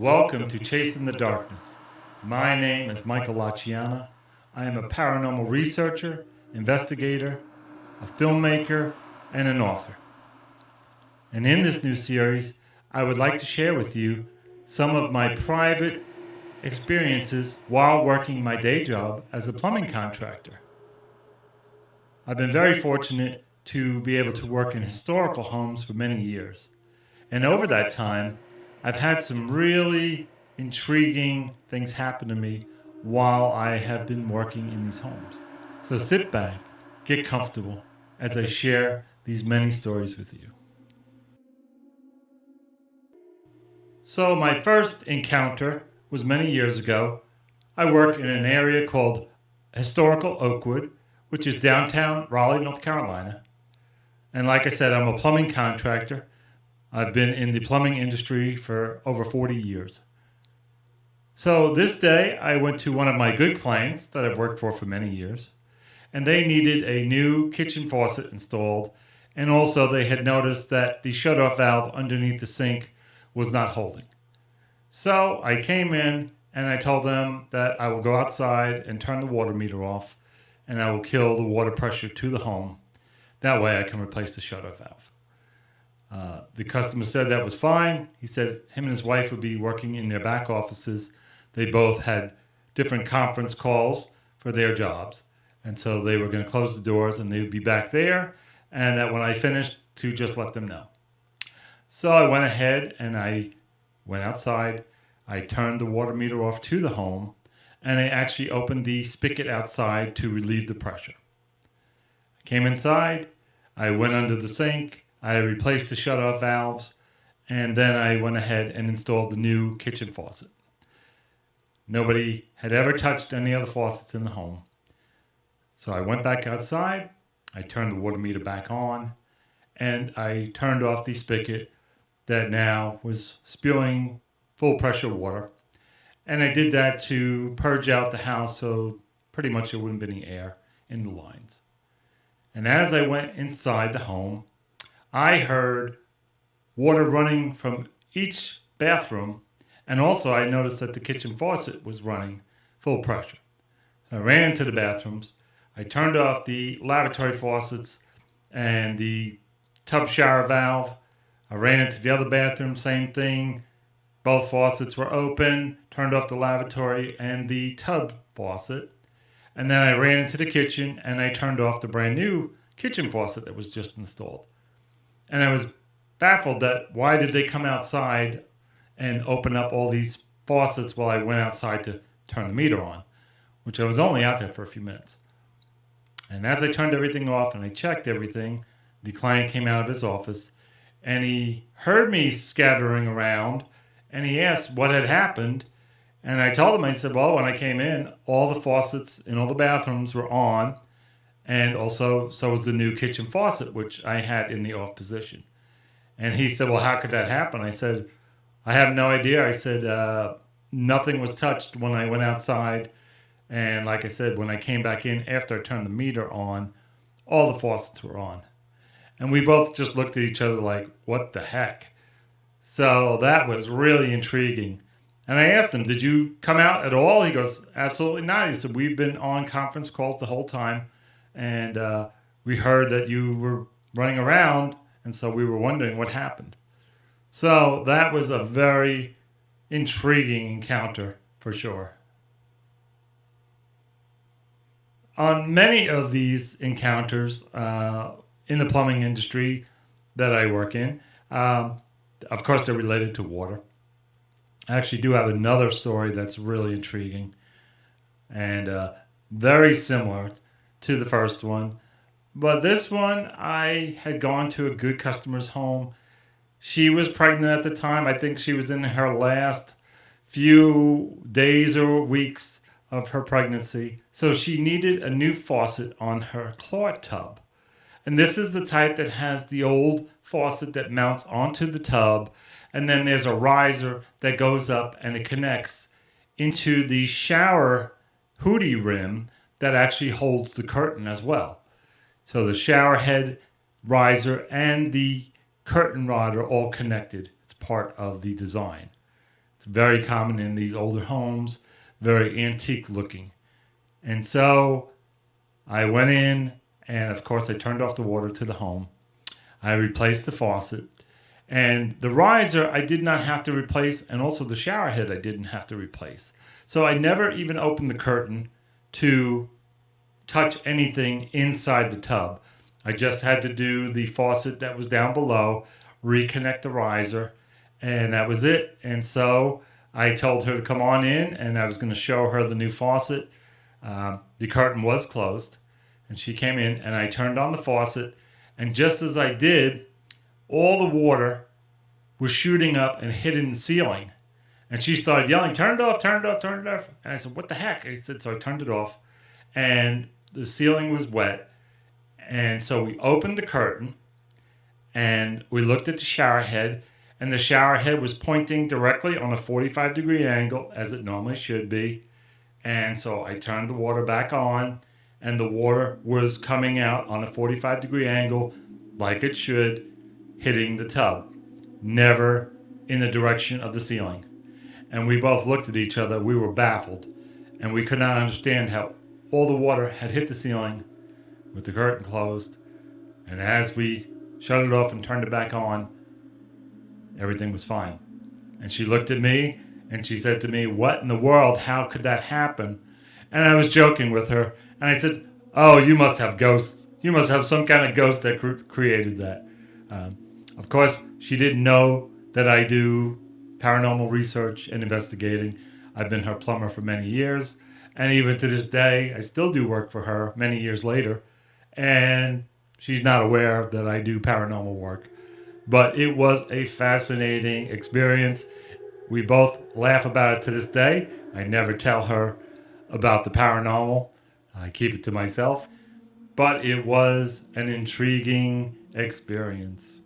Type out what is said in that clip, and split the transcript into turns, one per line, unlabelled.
Welcome to Chasing the Darkness. My name is Michael Laciana. I am a paranormal researcher, investigator, a filmmaker, and an author. And in this new series, I would like to share with you some of my private experiences while working my day job as a plumbing contractor. I've been very fortunate to be able to work in historical homes for many years. And over that time, I've had some really intriguing things happen to me while I have been working in these homes. So sit back, get comfortable as I share these many stories with you. So my first encounter was many years ago. I work in an area called Historical Oakwood, which is downtown Raleigh, North Carolina. And like I said, I'm a plumbing contractor. I've been in the plumbing industry for over 40 years. So this day, I went to one of my good clients that I've worked for many years, and they needed a new kitchen faucet installed, and also they had noticed that the shutoff valve underneath the sink was not holding. So I came in and I told them that I will go outside and turn the water meter off, and I will kill the water pressure to the home. That way I can replace the shutoff valve. The customer said that was fine. He said him and his wife would be working in their back offices. They both had different conference calls for their jobs. And so they were going to close the doors and they would be back there. And that when I finished, to just let them know. So I went ahead and I went outside. I turned the water meter off to the home. And I actually opened the spigot outside to relieve the pressure. I came inside. I went under the sink. I replaced the shutoff valves, and then I went ahead and installed the new kitchen faucet. Nobody had ever touched any other faucets in the home. So I went back outside, I turned the water meter back on, and I turned off the spigot that now was spewing full pressure water. And I did that to purge out the house so pretty much there wouldn't be any air in the lines. And as I went inside the home, I heard water running from each bathroom, and also I noticed that the kitchen faucet was running full pressure. So I ran into the bathrooms. I turned off the lavatory faucets and the tub shower valve. I ran into the other bathroom, same thing. Both faucets were open, turned off the lavatory and the tub faucet. And then I ran into the kitchen and I turned off the brand new kitchen faucet that was just installed. And I was baffled that why did they come outside and open up all these faucets while I went outside to turn the meter on, which I was only out there for a few minutes. And as I turned everything off and I checked everything, the client came out of his office and he heard me scattering around and he asked what had happened. And I told him, I said, well, when I came in, all the faucets in all the bathrooms were on. And also, so was the new kitchen faucet, which I had in the off position. And he said, well, how could that happen? I said, I have no idea. I said, nothing was touched when I went outside. And like I said, when I came back in after I turned the meter on, all the faucets were on. And we both just looked at each other like, what the heck? So that was really intriguing. And I asked him, did you come out at all? He goes, absolutely not. He said, we've been on conference calls the whole time. And we heard that you were running around, and so we were wondering what happened. So that was a very intriguing encounter for sure. On many of these encounters in the plumbing industry that I work in, of course they're related to water. I actually do have another story that's really intriguing and very similar to the first one. But this one, I had gone to a good customer's home. She was pregnant at the time. I think she was in her last few days or weeks of her pregnancy. So she needed a new faucet on her claw tub. And this is the type that has the old faucet that mounts onto the tub. And then there's a riser that goes up and it connects into the shower hootie rim that actually holds the curtain as well. So the shower head, riser, and the curtain rod are all connected. It's part of the design. It's very common in these older homes, very antique looking. And so I went in, and of course I turned off the water to the home. I replaced the faucet. And the riser I did not have to replace, and also the shower head I didn't have to replace. So I never even opened the curtain to touch anything inside the tub. I just had to do the faucet that was down below, reconnect the riser, and that was it. And so I told her to come on in, and I was going to show her the new faucet. The curtain was closed, and she came in, and I turned on the faucet, and just as I did, all the water was shooting up and hitting the ceiling. And she started yelling, "Turn it off, turn it off, turn it off." And I said, "What the heck?" I said, so I turned it off, and the ceiling was wet. And so we opened the curtain, and we looked at the shower head, and the shower head was pointing directly on a 45-degree angle, as it normally should be. And so I turned the water back on, and the water was coming out on a 45-degree angle, like it should, hitting the tub, never in the direction of the ceiling. And we both looked at each other. We were baffled, and we could not understand how all the water had hit the ceiling with the curtain closed. And as we shut it off and turned it back on, everything was fine. And she looked at me, and she said to me, "What in the world? How could that happen?" And I was joking with her, and I said, "Oh, you must have ghosts. You must have some kind of ghost that created that." Of course, she didn't know that I do paranormal research and investigating. I've been her plumber for many years, and even to this day, I still do work for her many years later, and she's not aware that I do paranormal work. But it was a fascinating experience. We both laugh about it to this day. I never tell her about the paranormal. I keep it to myself. But it was an intriguing experience.